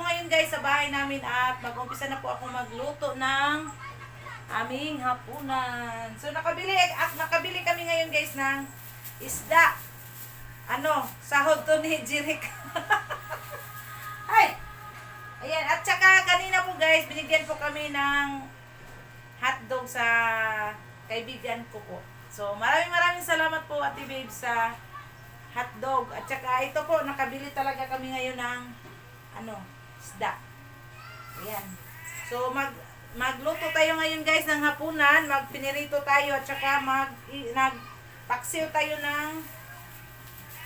ngayon guys sa bahay namin at mag-umpisa na po ako magluto ng aming hapunan. So nakabili kami ngayon guys ng isda. Sahod to ni Jeric. Ay! Ayan, at saka kanina po guys, binigyan po kami ng hotdog sa kaibigan ko po. So maraming salamat po Ate Babe sa hotdog. At saka ito po, nakabili talaga kami ngayon ng isda. Ayan. So magluto tayo ngayon guys ng hapunan, magpinirito tayo at saka nagpaksiw tayo ng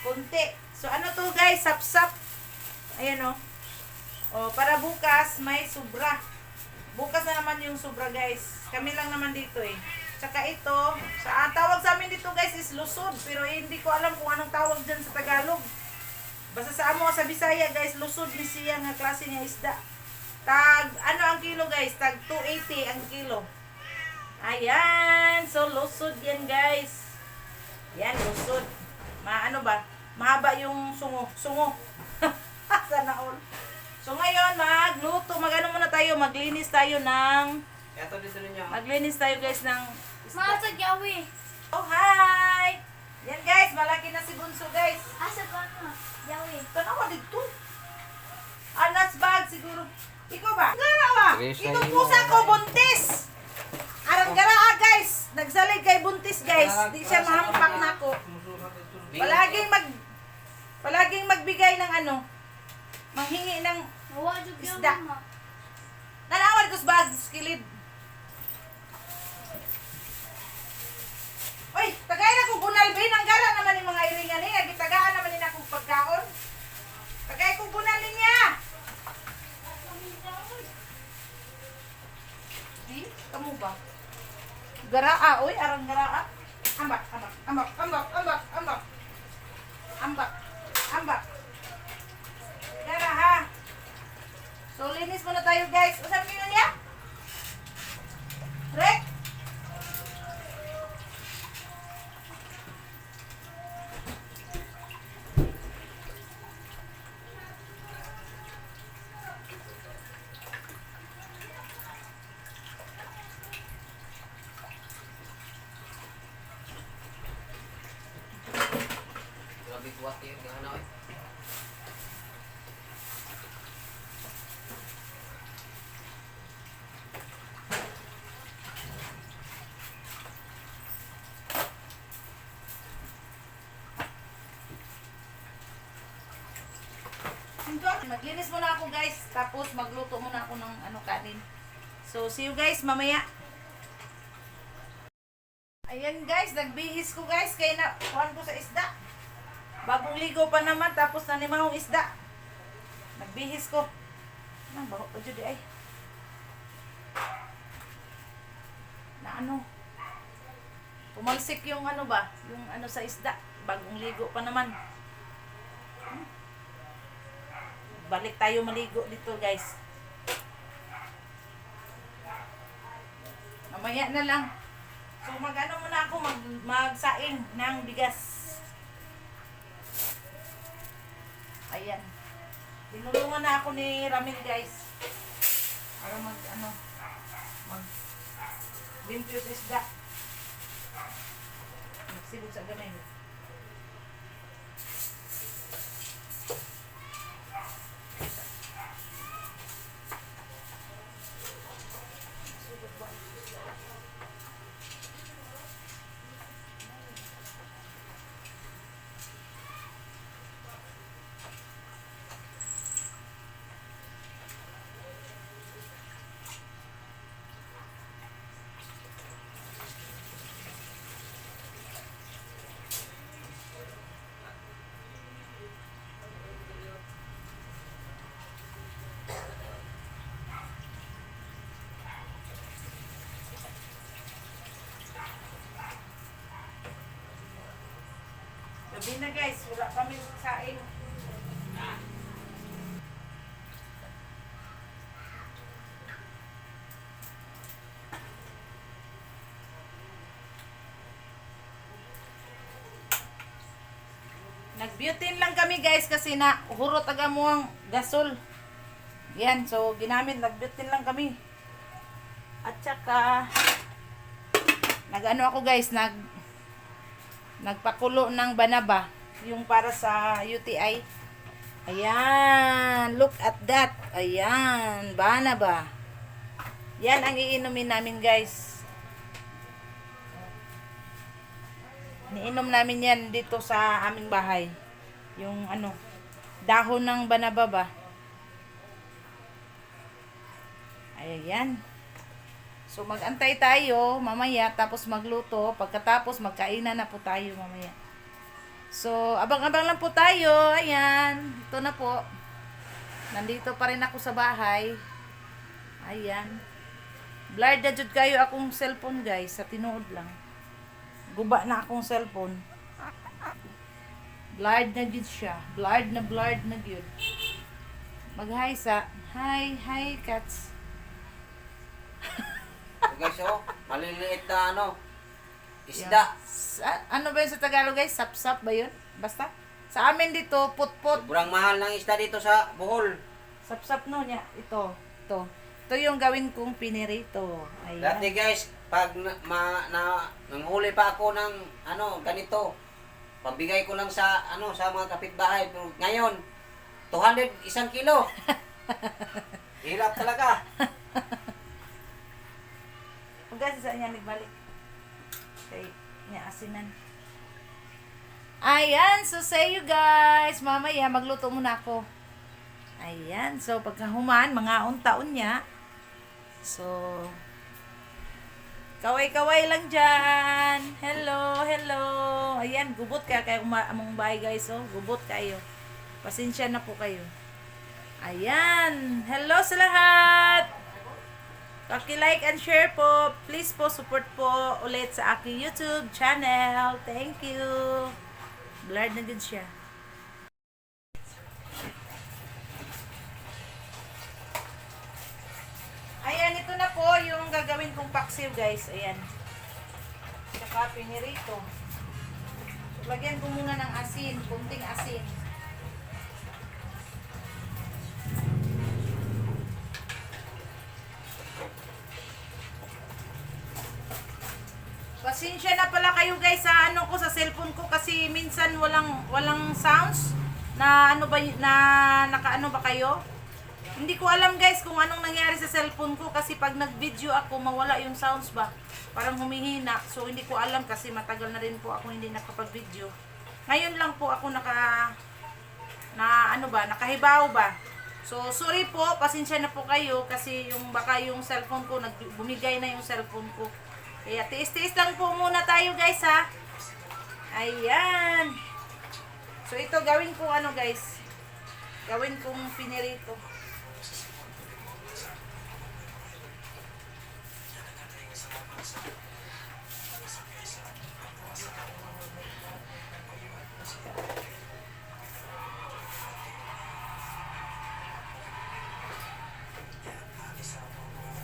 konti. So to guys, sapsap. Ayan para bukas may sobra. Bukas na naman yung sobra guys. Kami lang naman dito Tsaka ito, tawag sa amin dito guys is lusod. Pero hindi ko alam kung anong tawag dyan sa Tagalog. Basta sa sa Bisaya guys, lusod ni siya nga klase nga isda. Tag, ang kilo guys? Tag 280 ang kilo. Ayan, so lusod yan guys. Yan, lusod. Mahaba yung sungo. Sana all. So ngayon, muna tayo, maglinis tayo ng maglinis tayo guys ng isda. Mga Yawi. Oh, hi! Yan guys, malaki na si Bunso guys. Asa ba na? Yawi. Tanawa dito. Anas bag siguro. Ikaw ba? Garawa! Ito pusa ko, buntis! Arang garaa guys. Nagsalig kay buntis guys. Di siya mahampak na ko. Palaging magbigay ng manghingi ng isda. Nanawad ko sa bag, skilid. Uy, tagay na kong bunal, bin. Ang gara naman yung mga iringan niya. Gitagaan naman nila akong pagkaon. Tagay kong bunal niya. Kamu ba? Garaa, uy, arang garaa. Ambak. Gara ha. So, linis muna tayo guys. Usap nyo niya? Rek? Maglinis muna ako guys, tapos magluto muna ako ng kanin. So see you guys mamaya. Ayan guys, nagbihis ko guys, kaya kuhan ko sa isda. Bagong ligo pa naman, tapos nanimahong isda. Nagbihis ko. Baho pa dyan ay. Pumalsik yung yung sa isda. Bagong ligo pa naman. Balik tayo maligo dito guys. Mamaya na lang. So muna ako magsaing ng bigas. Ayan. Tinulungan na ako ni Ramil guys. Para limpyo sa isda. Magsibog sa gamay. Gabi na guys, wala kami saing. Nag-butane lang kami guys kasi na hurot aga mo ang gasol. Yan, so ginamit, nagbutin lang kami. At saka, nag-ano ako guys, nagpakulo ng banaba. Yung para sa UTI. Ayan, look at that. Ayan, banaba. Yan ang iinumin namin guys. Niinom namin yan dito sa aming bahay. Yung ano, dahon ng banaba ba. Ayan. So mag-antay tayo mamaya tapos magluto. Pagkatapos magkainan na po tayo mamaya. So abang-abang lang po tayo. Ayan. Ito na po. Nandito pa rin ako sa bahay. Ayan. Blurred na jud kayo akong cellphone guys. Sa tinuod lang. Guba na akong cellphone. Blurred na jud siya. Blurred na jud. Mag-hi sa. Hi cats. Guys, oh, maliliit na ano, isda. Ano ba yun sa Tagalog guys? Sap-sap ba yun? Basta. Sa amin dito, put-put. Sobrang mahal ng isda dito sa Bohol. Sap-sap no niya. Ito. Ito yung gawin kong pinirito. Ayan. Dati guys, pag nanghuli pa ako ng ano, ganito, pabigay ko lang sa ano sa mga kapitbahay. Pero ngayon, 200 isang kilo. Hirap talaga. Huwag sa niya nagbalik. Okay, niya asinan. Ayan, so say you guys. Mamaya, magluto muna ako. Ayan, so pagkahuman, mga untaon niya. So, kaway-kaway lang dyan. Hello. Ayan, gubot kayo among bahay guys. Oh, gubot kayo. Pasensya na po kayo. Ayan, hello sa lahat. Paki-like and share po. Please po, support po ulit sa aking YouTube channel. Thank you. Blurred na din siya. Ayan, ito na po yung gagawin kong paksiw, guys. Ayan. Tsaka pinirito. Lagyan ko muna ng asin. Kunting asin. Pasensya na pala kayo guys sa ano ko sa cellphone ko kasi minsan walang sounds na ano ba na nakaano ba kayo? Hindi ko alam guys kung anong nangyari sa cellphone ko kasi pag nag-video ako mawala yung sounds ba. Parang humihina. So hindi ko alam kasi matagal na rin po ako hindi nakapag-video. Ngayon lang po ako nakahibaw ba. So sorry po, pasensya na po kayo kasi yung baka yung cellphone ko bumigay na yung cellphone ko. Kaya tiis-tiis lang po muna tayo guys ha. Ayan. So ito gawin ko ano guys. Gawin kong pinirito.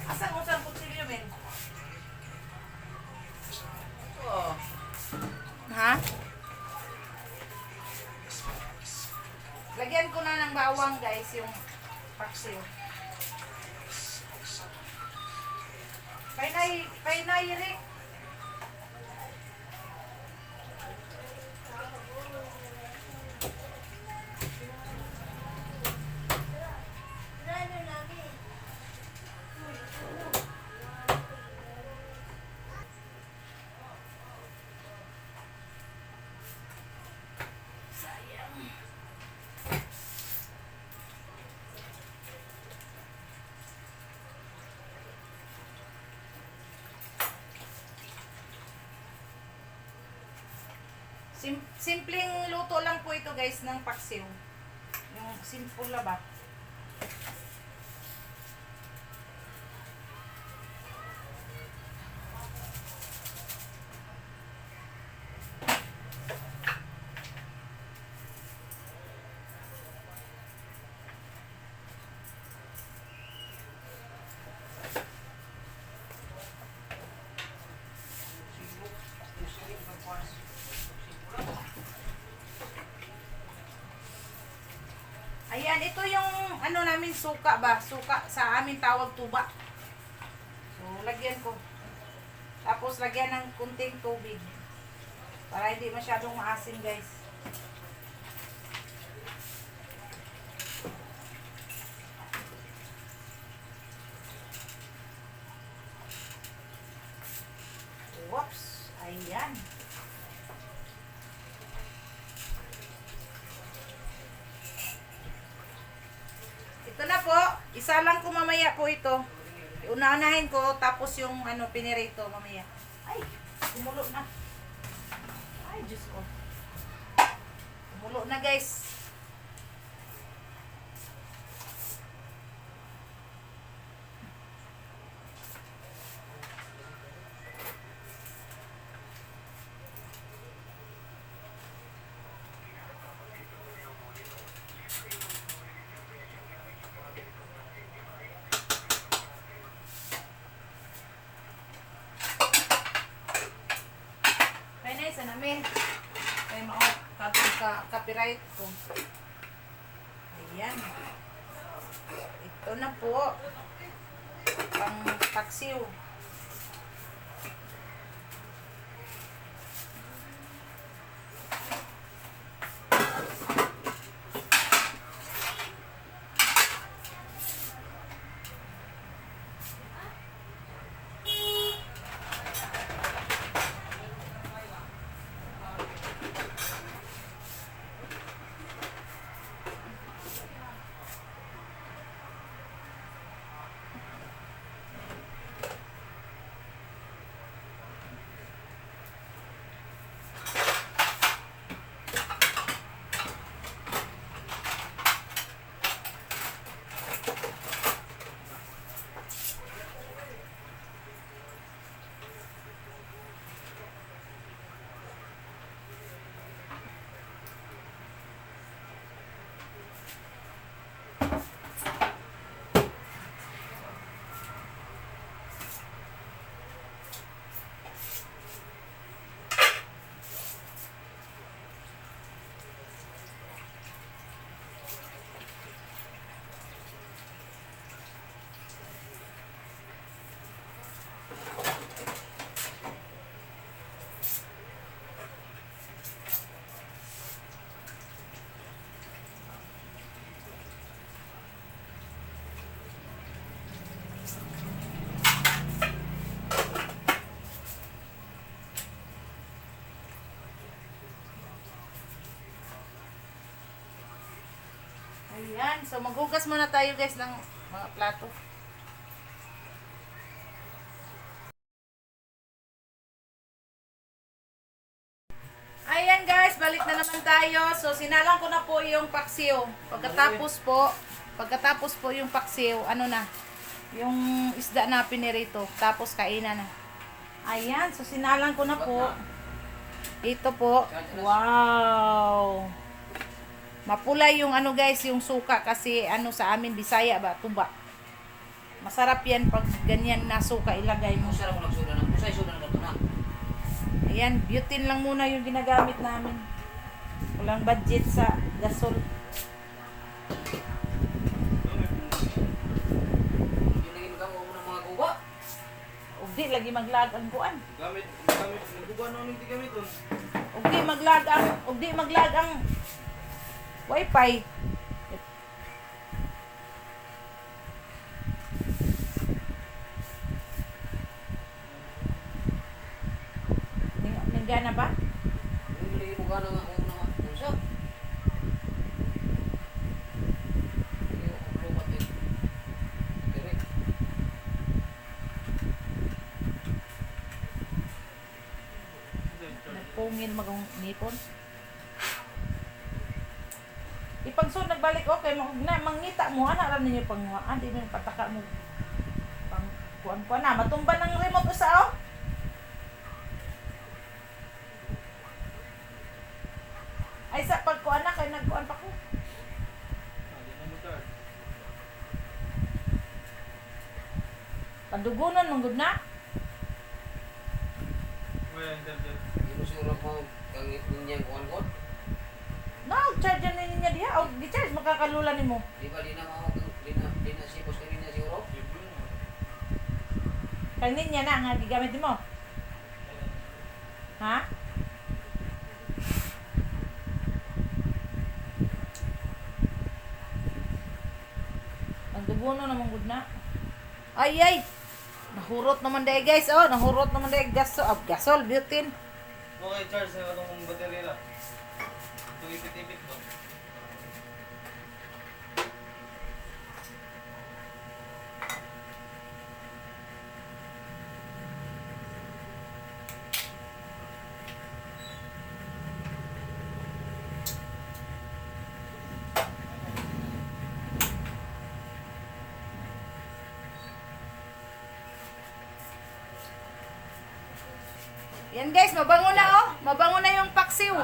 Asang usang kutsilyo men? Ha? Lagyan ko na ng bawang guys yung paksiw. Kainay, Rick. Simpleng luto lang po ito guys ng paksiw. Yung simple na ba? Ayan, ito yung ano namin suka ba? Suka sa amin tawag tuba. So, lagyan ko. Tapos, lagyan ng kunting tubig. Para hindi masyadong maasim, guys. Whoops! Ayan. Ito na po. Isa lang ko mamaya po ito. Una-unahin ko, tapos yung ano, pinirito mamaya. Ay, kumulo na. Ay, Diyos ko. Kumulo na, guys. Kaya na isa namin. Kaya copyright ko. Ayan. Ito na po. Pang paksiw. Ayan. So, maghugas muna tayo, guys, ng mga plato. Ayan, guys. Balik na naman tayo. So, sinalang ko na po yung paksiw. Pagkatapos po yung paksiw, ano na, yung isda na pinirito. Tapos, kainan na. Ayan. So, sinalang ko na po. Ito po. Wow! Mapula yung ano, guys, yung suka kasi ano sa amin, Bisaya ba, tuba. Masarap yan pag ganyan na suka ilagay mo. Masarap mo nagsuda ng pusay, suda ng gato na. Ayan, butane lang muna yung ginagamit namin. Walang budget sa gasol. Yung naging magkamo mo ng mga guba. Ugdi, lagi maglag ang kuan. Gamit, nagbubuan na ulit gamiton. Ugdi maglag ang wifi. Nanggana ba? Yung naging mukha na nga, una nga, unsa. Hindi ko kumlubat eh. Direk. Nagpungin magong nipon. Ipagsud nagbalik okay mangita mo ana ra ninyo panghuaan di mo pataka mo pang kuan na matumba ng remote usa oh. Ay sa pagkuan na kay nagkuan pa ko. Padugunon mong gud na. Hindi mo siguro mo kang inyang kuhan ko. No, charge na niya diha o gi-charge makakalula nimo. Di ba di na mao Kanin niya na nga gigamit mo. Ha? Ang dubuno naman gud na. Ay ay. Nahurot naman dai guys. Oh, nahurot naman dai gasol, butane. Okay, charge na itong baterya lang. Ito ipit-ipit ba? Yan guys, mabango na oh. Mabango na yung paksiw.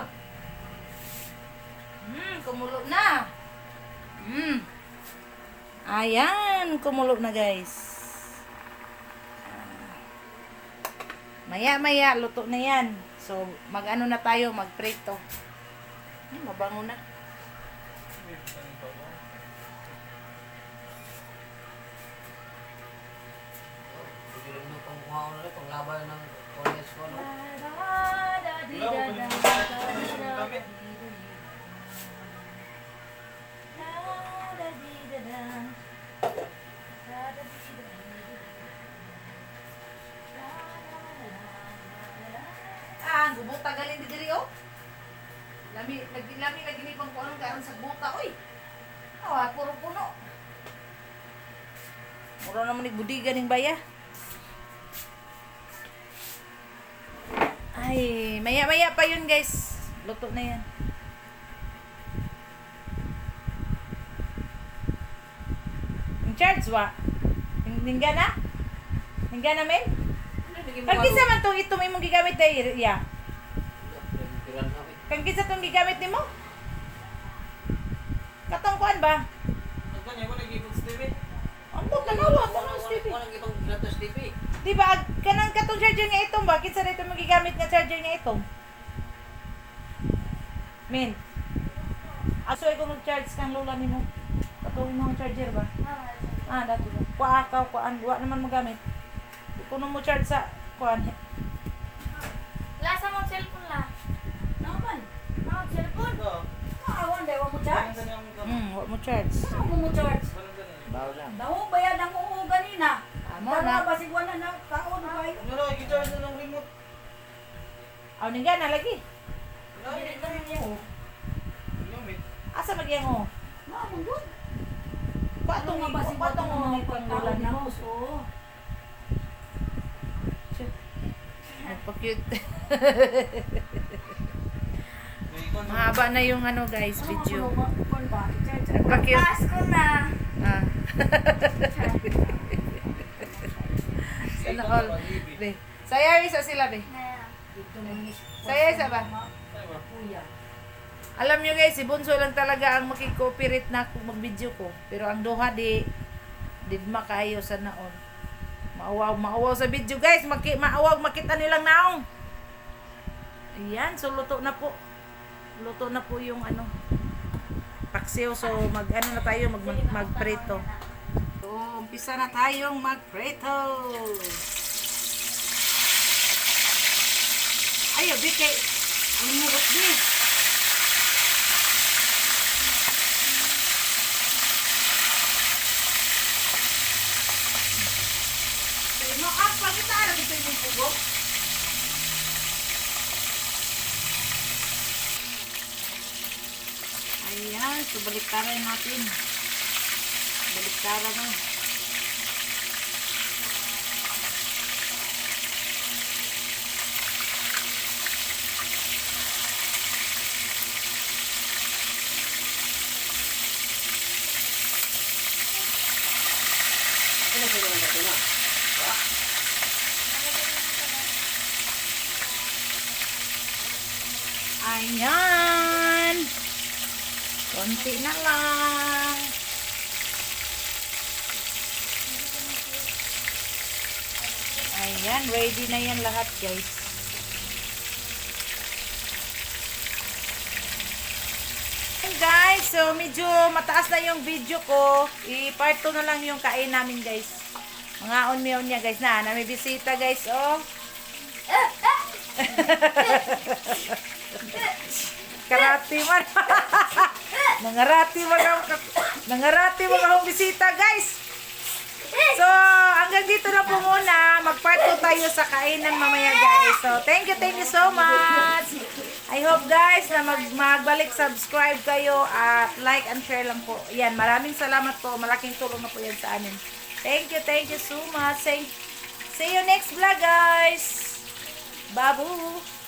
Kumulo na. Ayan, kumulo na guys. Maya-maya, luto na yan. So, mag-ano na tayo, mag-prito. Mabango na. Bigyan mo pang kuha ko na rin, pang laban ng college ko, no? Wala ko yung gamit. Gubuta galing di diri oh. Lami lagi ni pang kuan karon sa buta oy. Awa puro puno. Mura naman ni budigan ning baya. Ay, maya-maya pa yun guys. Luto na yan. Yung charge wa? Hingga na? Hingga na men? Kang kinsa man to ito may mong gigamit day ya. Kang kinsa tong gigamit nimo? Katong kuan ba? Ang kanya ko nag-ipot sa TV. Ambo tanawa tanong Stevie. Walang itong pinatas TV. Di ba kanang katong charger nga itong ba kinsa dito mong gigamit nga charger nga itong? Men. Aso ay kung charge kang lola nimo. Katong imong charger ba? Dato ba? Kuan, wa naman magamit. Kuno mo charge sa kuan. Lasa mo cellphone la. Naman. Cellphone. Oo. Awan dai wa mo Ganun charge. ganun yung Wa mo charge. Ano mo charge? Ganun ganun. Bawo lang. Daw bayad ang oo ganina. Amo na. Basig wala na taon bay. Ano na, i-charge na ng remote. Aw ningga na lagi. Dili na niya. Gamit. Asa magyang oh? Na mo gud. Patong Ano nga basig patong mo mo mga pang lola pagkaon na nimo. mo. Nagpa-cute. May ikon. Mahaba na yung ano guys, video. Nagpa-cute. Nagpa-cute. Taas ko na. Ah. Sana all. Be. Saya isa sila be. Saya isa ba? Alam nyo guys, si Bunso lang talaga ang makikooperate na kung mag-video ko. Pero ang duha di makayo sa naon. Maawaw sa video guys. Maawaw makita nilang naong. Ayan, so luto na po. Luto na po yung ano. Paksiw. So mag-ano na tayo, mag-prito. So, umpisa na tayong mag-prito. Ayaw, Bike. Ano mo got this? No, kita na dito yung pugo. Ayan, so baliktaran natin. Baliktaran na. Ano sila ng gato na? Ayan. Konti na lang. Ayan, ready na yan lahat guys. Ayan guys, so medyo mataas na yung video ko. I-part 2 na lang yung kain namin guys. Mga on niya guys na may bisita guys oh. Karati man. Nangarati mo ang bisita guys. So, hanggang dito na po muna. Mag-part 2 tayo sa kainan mamaya guys. So, thank you so much. I hope guys na magbalik subscribe kayo at like and share lang po. Yan, maraming salamat po. Malaking tulong na po yan sa amin. Thank you so much. See you next vlog guys. Babu.